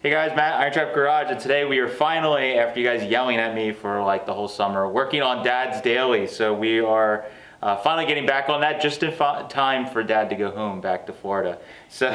Hey guys, Matt, IronTrap Garage, and today we are finally, after you guys yelling at me for like the whole summer, working on Dad's Daily. So we are finally getting back on that just in time for Dad to go home back to Florida. So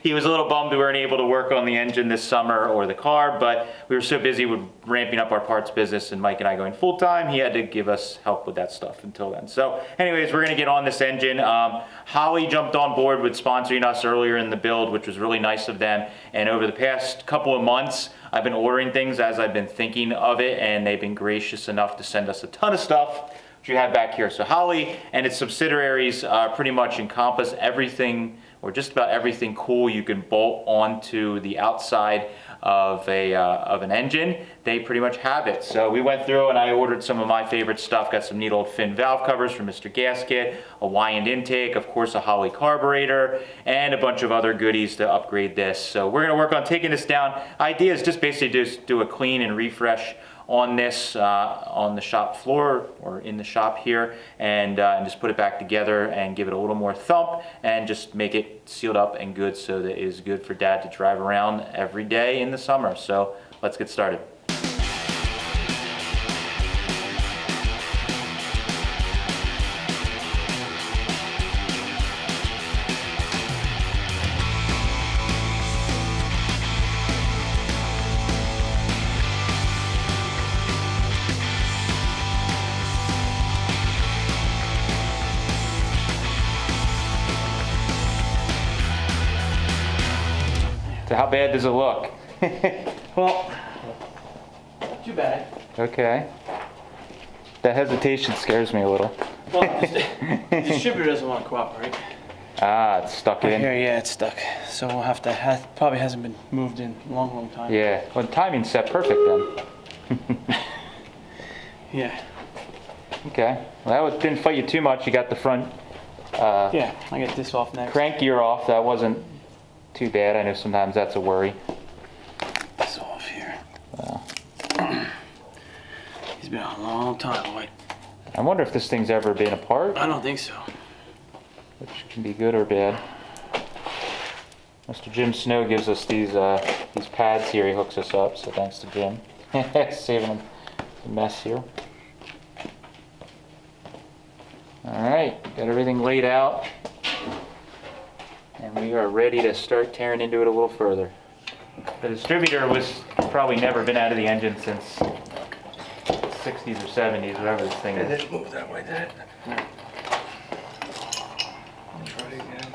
he was a little bummed we weren't able to work on the engine this summer or the car, but we were so busy with ramping up our parts business and Mike and I going full time, he had to give us help with that stuff until then. So anyways, we're gonna get on this engine. Holly jumped on board with sponsoring us earlier in the build, which was really nice of them. And over the past couple of months, I've been ordering things as I've been thinking of it, and they've been gracious enough to send us a ton of stuff, which you have back here. So Holly and its subsidiaries pretty much encompass everything, or just about everything cool you can bolt onto the outside of an engine. They pretty much have it. So we went through and I ordered some of my favorite stuff. Got some neat old fin valve covers from Mr. Gasket, a Wyand intake, of course a Holly carburetor, and a bunch of other goodies to upgrade this. So we're gonna work on taking this down. Idea is just basically just do a clean and refresh on this on the shop floor or in the shop here, and just put it back together and give it a little more thump and just make it sealed up and good so that it is good for Dad to drive around every day in the summer. So let's get started. So how bad does it look? Well, not too bad. Okay. That hesitation scares me a little. Well, the distributor doesn't want to cooperate. Ah, it's stuck in. Here, yeah, it's stuck. So we'll have to, probably hasn't been moved in a long, long time. Yeah, well, the timing's set perfect then. Yeah. Okay, well that didn't fight you too much. You got the front Yeah, I get this off next. crank gear off. That wasn't too bad. I know sometimes that's a worry. This off here. He's been a long time, boy. I wonder if this thing's ever been apart, I don't think so. which can be good or bad. Mr. Jim Snow gives us these pads here. He hooks us up, so thanks to Jim. Saving the mess here. All right, got everything laid out. And we are ready to start tearing into it a little further. The distributor was probably never been out of the engine since 60s or 70s, whatever this thing It is. didn't move that way, did it? No. Try it again.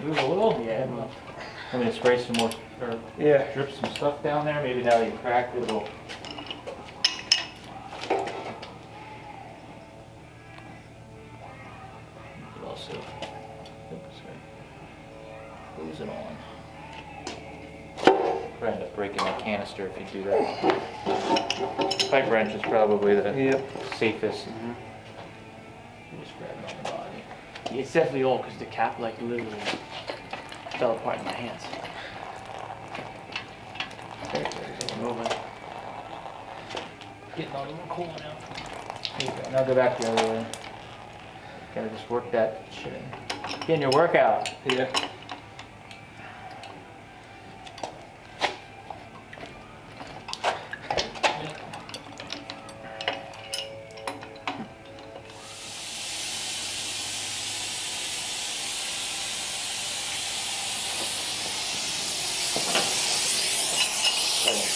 Move a little? Yeah. I'm gonna spray some more, or Yeah. drip some stuff down there. Maybe now that you cracked it, it'll. You could also, close it on. Probably end up breaking the canister if you do that. Pipe wrench is probably the Yep. safest. Just grab it on the body. Yeah, it's definitely old because the cap, like, literally fell apart in my hands. Moving. Getting all the little cooling out. There you go. Now go back the other way. Gotta just work that shit in. Getting your workout. Yeah.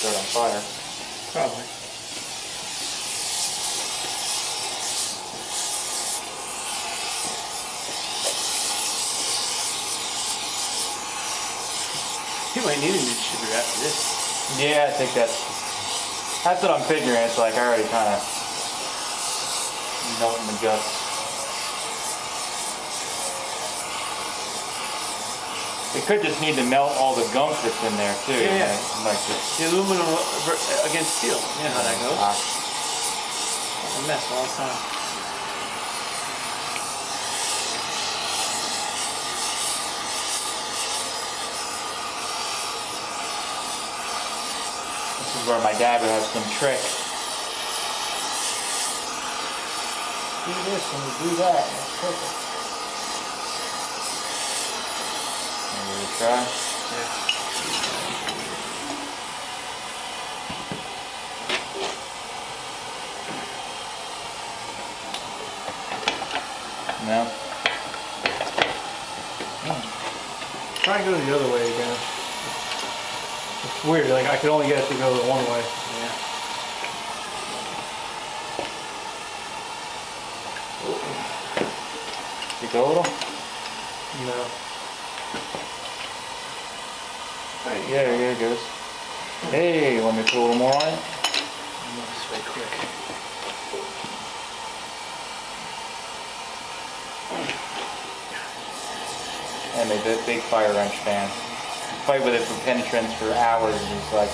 Start on fire. Probably. You might need a new distributor after this. Yeah, I think that's what I'm figuring. It's like I already kind of melting the guts. It could just need to melt all the gunk that's in there too. Yeah, yeah. Like just, The aluminum against steel. You know how that goes. ah, It's a mess all the time. is where my dad would have some tricks. Do this and you do that. That's perfect. Maybe we try. No. Try and go the other way again. It's weird, like I could only get it to go the one way. Yeah. You go a little? No. Right, yeah, there it goes. Hey, you want me to put a little more on it? I'm gonna sway quick. I'm a big fire wrench fan. Fight with it for penetrance for hours and it's like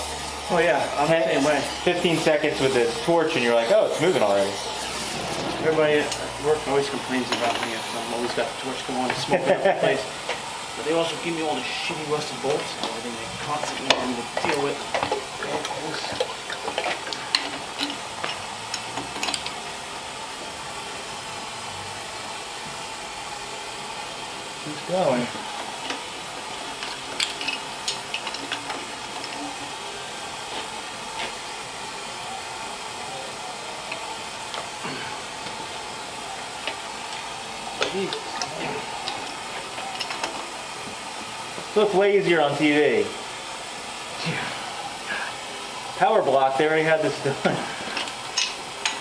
Oh yeah, I'm the same way. 15 seconds with the torch and you're like, oh, it's moving already. Everybody at work always complains about me if I'm always got the torch going, smoking up the place. But they also give me all the shitty rusted bolts and everything they constantly want me to deal with. Keeps going. Looks way easier on TV. Power block, they already had this done.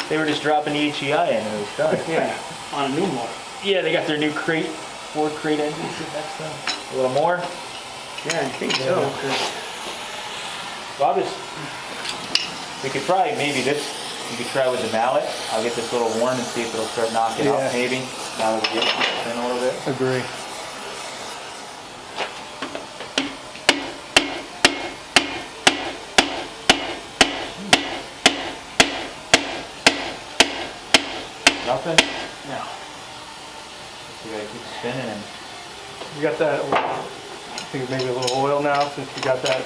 They were just dropping the HEI in and it was done. Yeah, on a new motor. Yeah, they got their new crate, Ford crate engine next time. A little more? Yeah, I think so. Well, we could probably maybe this, you could try with the mallet. I'll get this little worn and see if it'll start knocking off maybe. Now that we get it in a little bit. Agree. Nothing? No. You gotta keep spinning and You got that, I think maybe a little oil now since you got that.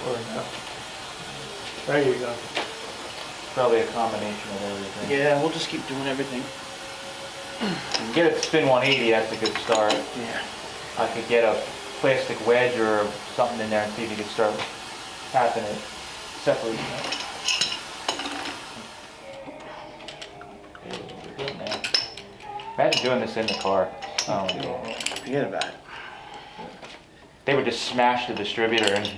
Or no. There you go. probably a combination of everything. Yeah, we'll just keep doing everything. Get it to spin 180, that's a good start. Yeah. I could get a plastic wedge or something in there and see if you could start tapping it, separating it. Imagine doing this in the car. Oh, yeah. Forget about it. They would just smash the distributor and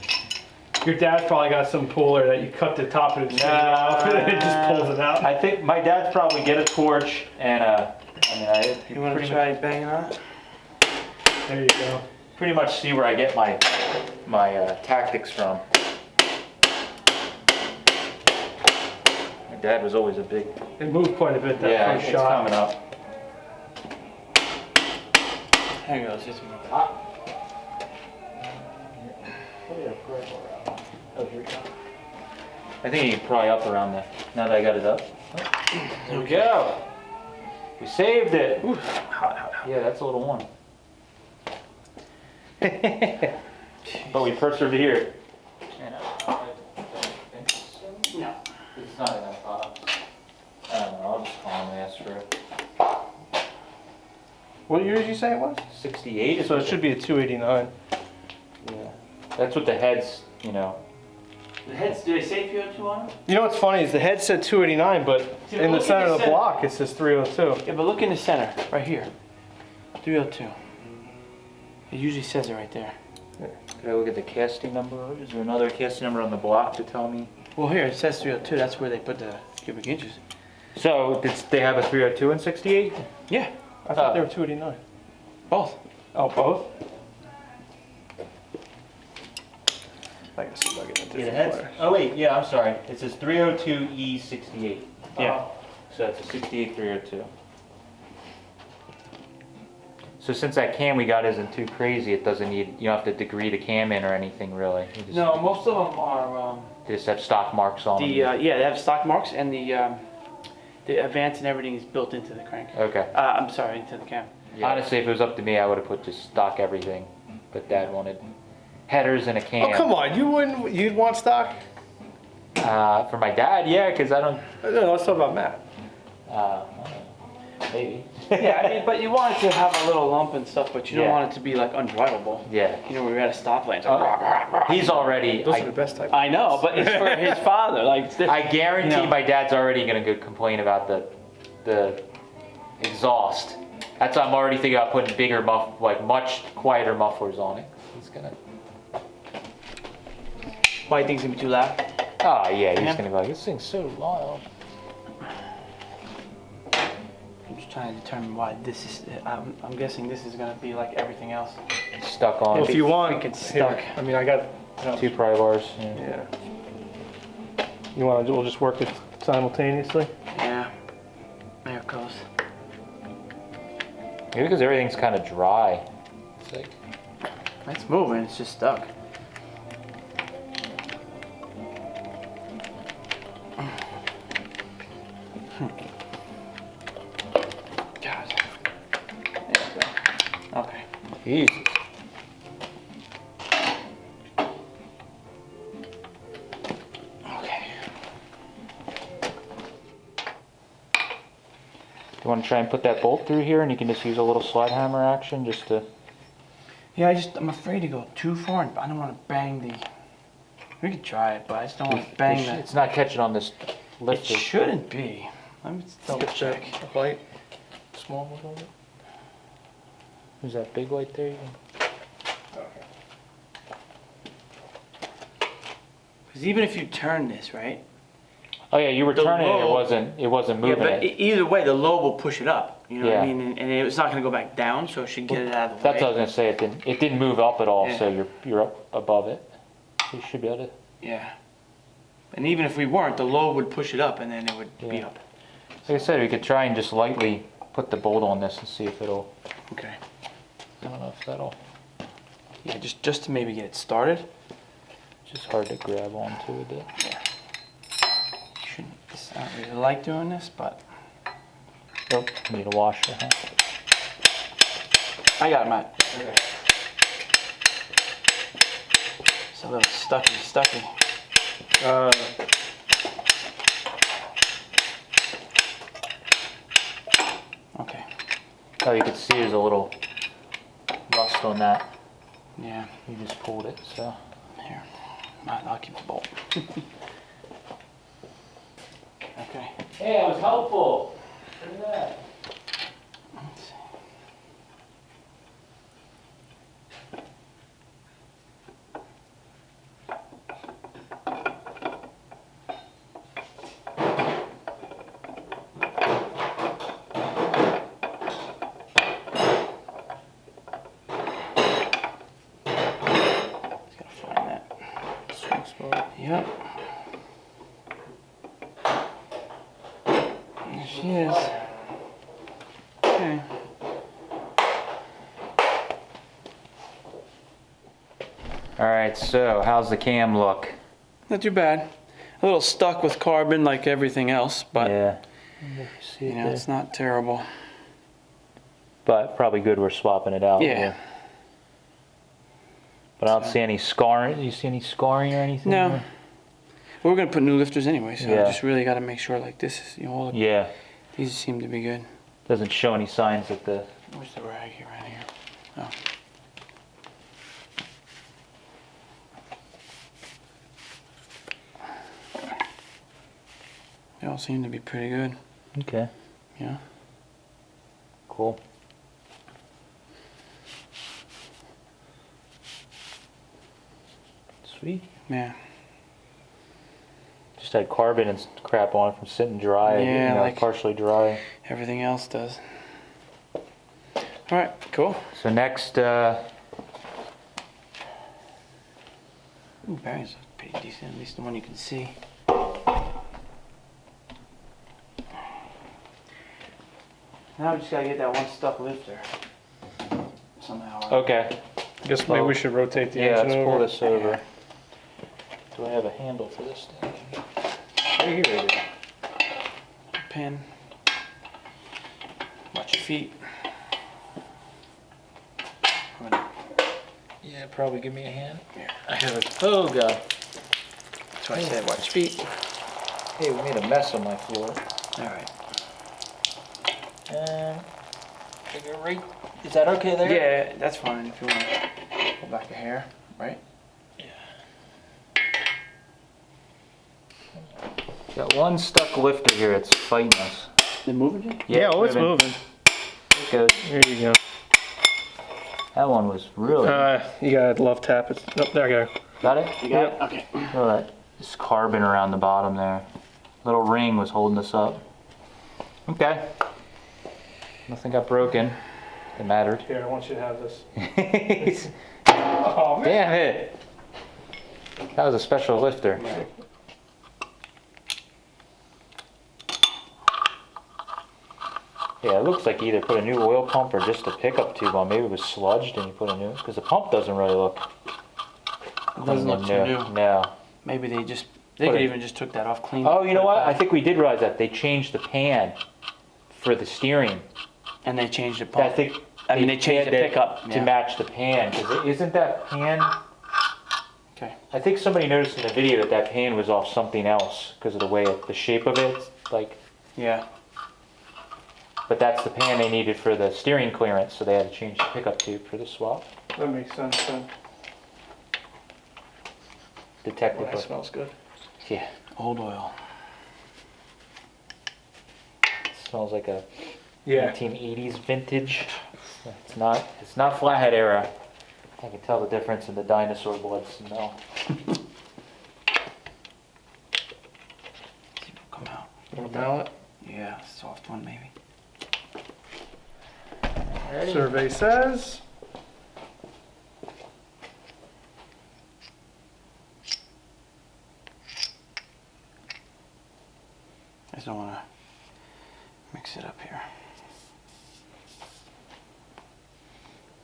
Your dad's probably got some puller that you cut the top of the distributor off and it just pulls it out. I think my dad's probably get a torch and You want to try banging on it? There you go. pretty much see where I get my tactics from. My dad was always a big It moved quite a bit that first it's shot. coming up. Hang on, it's just moving. Oh, here we go. I think you can pry up around that. Now that I got it up. There we go. We saved it. Ooh, hot, hot, hot. Yeah, that's a little one. But we persevered. No. It's not enough. I don't know. I'll just calmly ask for it. What year did you say it was? 68. So it should be a 289. Yeah. That's what the heads, you know. The heads, do they say 302 on it? You know what's funny is the head said 289, but in the center of the block it says 302. Yeah, but look in the center, right here. 302. It usually says it right there. Could I look at the casting number? Is there another casting number on the block to tell me? Well, here it says 302. That's where they put the cubic inches. So, did they have a 302 and 68? Yeah, I thought they were 289. Both. Oh, both? I can see if I get a different flyer. Oh wait, yeah, I'm sorry. It says 302E68. Yeah. So that's a 68 302. So since that cam we got isn't too crazy, it doesn't need, you don't have to degree the cam in or anything really. You just, No, most of them are they just have stock marks on them. yeah, they have stock marks and the advance and everything is built into the crank. Okay. I'm sorry, into the cam. Honestly, if it was up to me, I would have put just stock everything. But Dad wanted headers and a cam. Oh come on, you'd want stock? For my dad, yeah, because I don't. No, let's talk about Matt. Maybe. Yeah, I mean, but you want it to have a little lump and stuff, but you don't Yeah. want it to be like undrivable. Yeah. You know, we're at a stoplight. It's like, He's already. those are the best type. I know, but it's for his father. Like, I guarantee you know. my dad's already gonna go complain about the exhaust. That's why I'm already thinking about putting bigger much quieter mufflers on it. He's gonna. Why, you think it's gonna be too loud? Oh yeah, he's Yeah. gonna be like, this thing's so loud. I'm just trying to determine why this is. I'm guessing this is gonna be like everything else. Stuck on. Well, if you want, it's stuck. stuck. I mean, I got 2 pry bars. Yeah. Yeah. You want to? We'll just work it simultaneously. Yeah. There it goes. Maybe because everything's kind of dry. It's like. It's moving. It's just stuck. God. There you go. Okay. Jesus. Okay. You want to try and put that bolt through here, and you can just use a little slide hammer action just to. Yeah, I'm afraid to go too far, and I don't want to bang the. We could try it, but I just don't want to bang the. It's not catching on this It lifter. shouldn't be. Let me double check. Light, small one on it. Who's that big light there? Because even if you turn this, right? Oh yeah, you were The turning it. low- It wasn't Yeah, moving but it. either way, the lobe will push it up. You know what I Yeah. mean? And it's not going to go back down, so it should get it out of the That's way. what I was gonna say. It didn't move up at all, Yeah. so you're up above it. You should be able to. Yeah. And even if we weren't, the lobe would push it up, and then it would be Yeah. up. Like I said, we could try and just lightly put the bolt on this and see if it'll. Okay. I don't know if that'll. Yeah, just to maybe get it started. It's just hard to grab onto with it. Shouldn't. I don't really like doing this, but Oh, need a washer, huh? I got it, Matt. Okay. It's a little stucky. Okay. Oh, you can see there's a little rust on that. Yeah. You just pulled it, so. Here. I'll keep the bolt. Okay. Hey, I was helpful. Look at that. Let's see. Just gotta find that swing spot. Yep. There she is. Okay. All right, so how's the cam look? Not too bad. A little stuck with carbon like everything else, but Yeah. See you it know, there. it's not terrible. But probably good we're swapping it out. Yeah. But I don't see any scarring. Do you see any scarring or anything? No. there? Well, we're gonna put new lifters anyway, so Yeah. I just really gotta make sure like this is, you know, all the, Yeah. these seem to be good. Doesn't show any signs that the. Where's the rag here? Right here. Oh. They all seem to be pretty good. Okay. Yeah. Cool. Sweet. Yeah. Just had carbon and crap on it from sitting dry. Yeah, you know, like- partially dry. Everything else does. All right. Cool. So next, Ooh, bearings look pretty decent. At least the one you can see. Now we just gotta get that one stuck lifter somehow. okay. Guess maybe we should rotate the Yeah, engine let's over. pull this over. Do I have a handle for this thing? Right here it is. Pin. Watch your feet. I'm gonna Yeah, probably give me a hand. Here. I have a. Oh god. So I said, watch feet. Hey, we made a mess on my floor. All right. Right. Is that okay there? Yeah, that's fine if you want to pull back the hair, right? Got one stuck lifter here. It's fighting us. Is it moving, Jim? Yeah, oh, it's moving. It goes. There you go. That one was really. You gotta love tap it. Oh, there you go. Got it? You got it? Okay. Look at that. This carbon around the bottom there. Little ring was holding us up. Okay. Nothing got broken. It mattered. Here, I want you to have this. Oh, damn it. That was a special lifter. Yeah, it looks like you either put a new oil pump or just a pickup tube on. Maybe it was sludged and you put a new, because the pump doesn't really look. It doesn't look too new. No. Maybe they could even just took that off clean. Oh, you know what? I think we did realize that. They changed the pan for the steering. And they changed the pump. I think they changed the pickup. to match the pan. Because isn't that pan? Okay. I think somebody noticed in the video that that pan was off something else because of the way, the shape of it. Like. Yeah. But that's the pan they needed for the steering clearance, so they had to change the pickup tube for the swap. That makes sense then. Detective. That smells good. Yeah. Old oil. It smells like a Yeah. 1980s vintage. It's not flathead era. I can tell the difference in the dinosaur blood smell. See if it'll come out. Want a mallet? Yeah, soft one maybe. Ready? Survey says. I just don't want to mix it up here.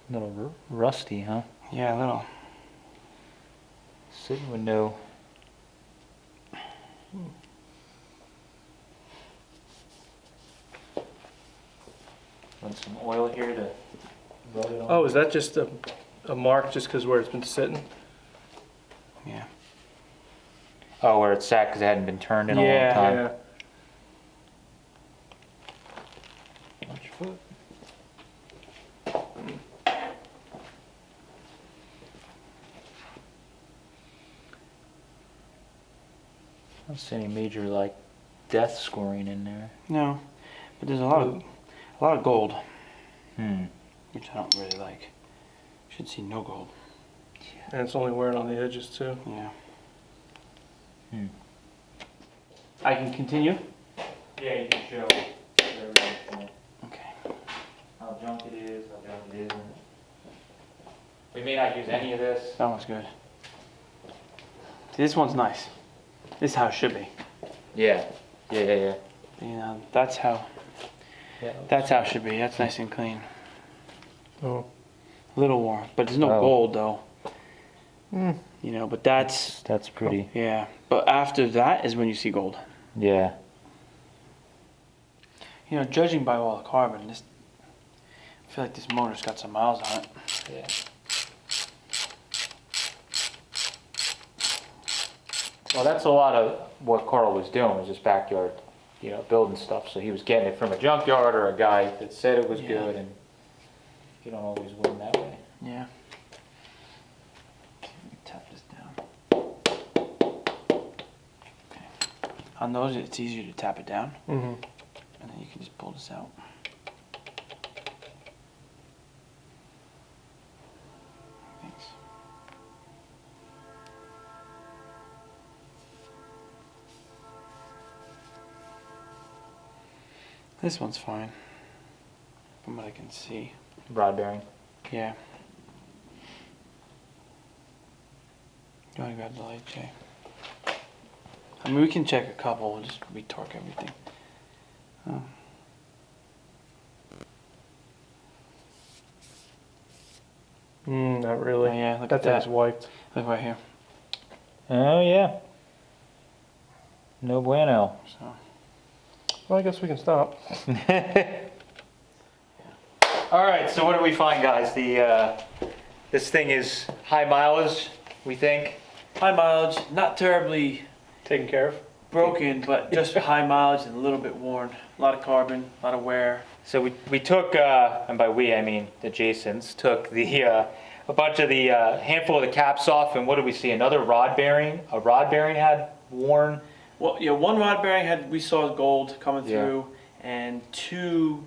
A little rusty, huh? Yeah, a little. Sid would know. Want some oil here to rub it on? Oh, is that just a mark just because where it's been sitting? Yeah. Oh, where it's sat because it hadn't been turned in a long Yeah. time. Yeah. Watch your foot. I don't see any major like death scoring in there. No, but there's a lot of gold, which I don't really like. Should see no gold. And it's only wearing on the edges too. Yeah. I can continue. Yeah, you can show Okay. how junk it is, how junk it isn't. We may not use any of this. That one's good. See, this one's nice. This is how it should be. Yeah. You know, that's how it should be. That's nice and clean. Oh. A little warm, but there's no Oh. gold though. You know, but that's pretty. yeah. But after that is when you see gold. Yeah. You know, judging by all the carbon, I feel like this motor's got some miles on it. Yeah. Well, that's a lot of what Carl was doing, was just backyard, building stuff. So he was getting it from a junkyard or a guy that said it was Yeah. good, and you don't always win that way. Yeah. Let me tap this down. Okay. On those, it's easier to tap it down, Mm-hmm. and then you can just pull this out. Thanks. This one's fine, from what I can see. Rod bearing. Yeah. You wanna grab the light, Jay? I mean, we can check a couple, we'll just retorque everything. Oh. Not really. Oh, yeah, look that at that. thing's wiped. Look right here. Oh yeah. No bueno. So. Well, I guess we can stop. All right. So what do we find, guys? This thing is high mileage, we think. High mileage, not terribly Taken care of? Broken, but just high mileage and a little bit worn. A lot of carbon, a lot of wear. So we took, and by we I mean the Jasons, took the a bunch of the handful of the caps off, and what did we see? Another rod bearing. A rod bearing had worn. Well, yeah, one rod bearing we saw gold coming Yeah. through, and 2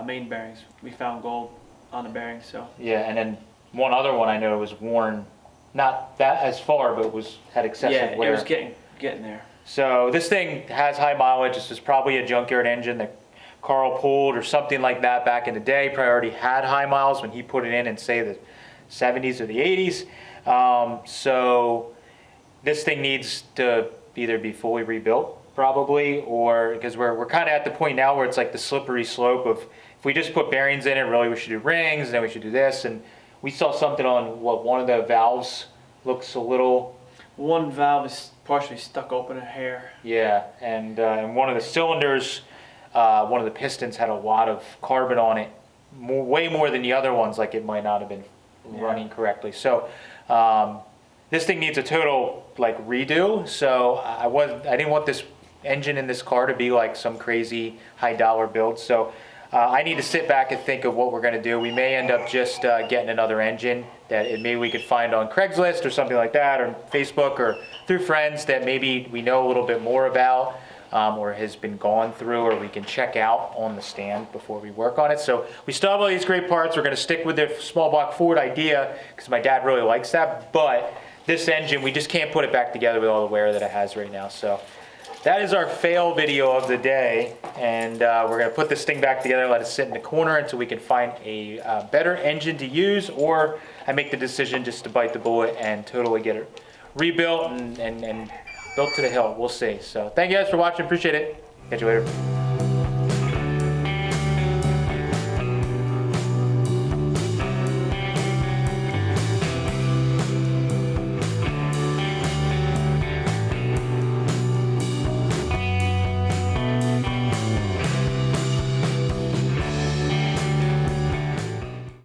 main bearings. We found gold on the bearings, so. Yeah, and then one other one I know was worn, not that as far, but had excessive Yeah, wear. it was getting there. So this thing has high mileage. This is probably a junkyard engine that Carl pulled or something like that back in the day. Probably already had high miles when he put it in say the 70s or the 80s. So this thing needs to either be fully rebuilt probably, or because we're kind of at the point now where it's like the slippery slope of if we just put bearings in it, really we should do rings, and then we should do this. And we saw something on one of the valves looks a little. One valve is partially stuck open a hair. Yeah, and one of the cylinders, one of the pistons had a lot of carbon on it, way more than the other ones, like it might not have been running correctly. So this thing needs a total like redo. So I didn't want this engine in this car to be like some crazy high dollar build. So I need to sit back and think of what we're going to do. We may end up just getting another engine that maybe we could find on Craigslist or something like that, or Facebook, or through friends that maybe we know a little bit more about, or has been gone through, or we can check out on the stand before we work on it. So we still have all these great parts. We're going to stick with the small block Ford idea because my dad really likes that. But this engine, we just can't put it back together with all the wear that it has right now. So that is our fail video of the day, and we're going to put this thing back together, let it sit in the corner until we can find a better engine to use, or I make the decision just to bite the bullet and totally get it rebuilt and built to the hill. We'll see. So thank you guys for watching. Appreciate it. Catch you later.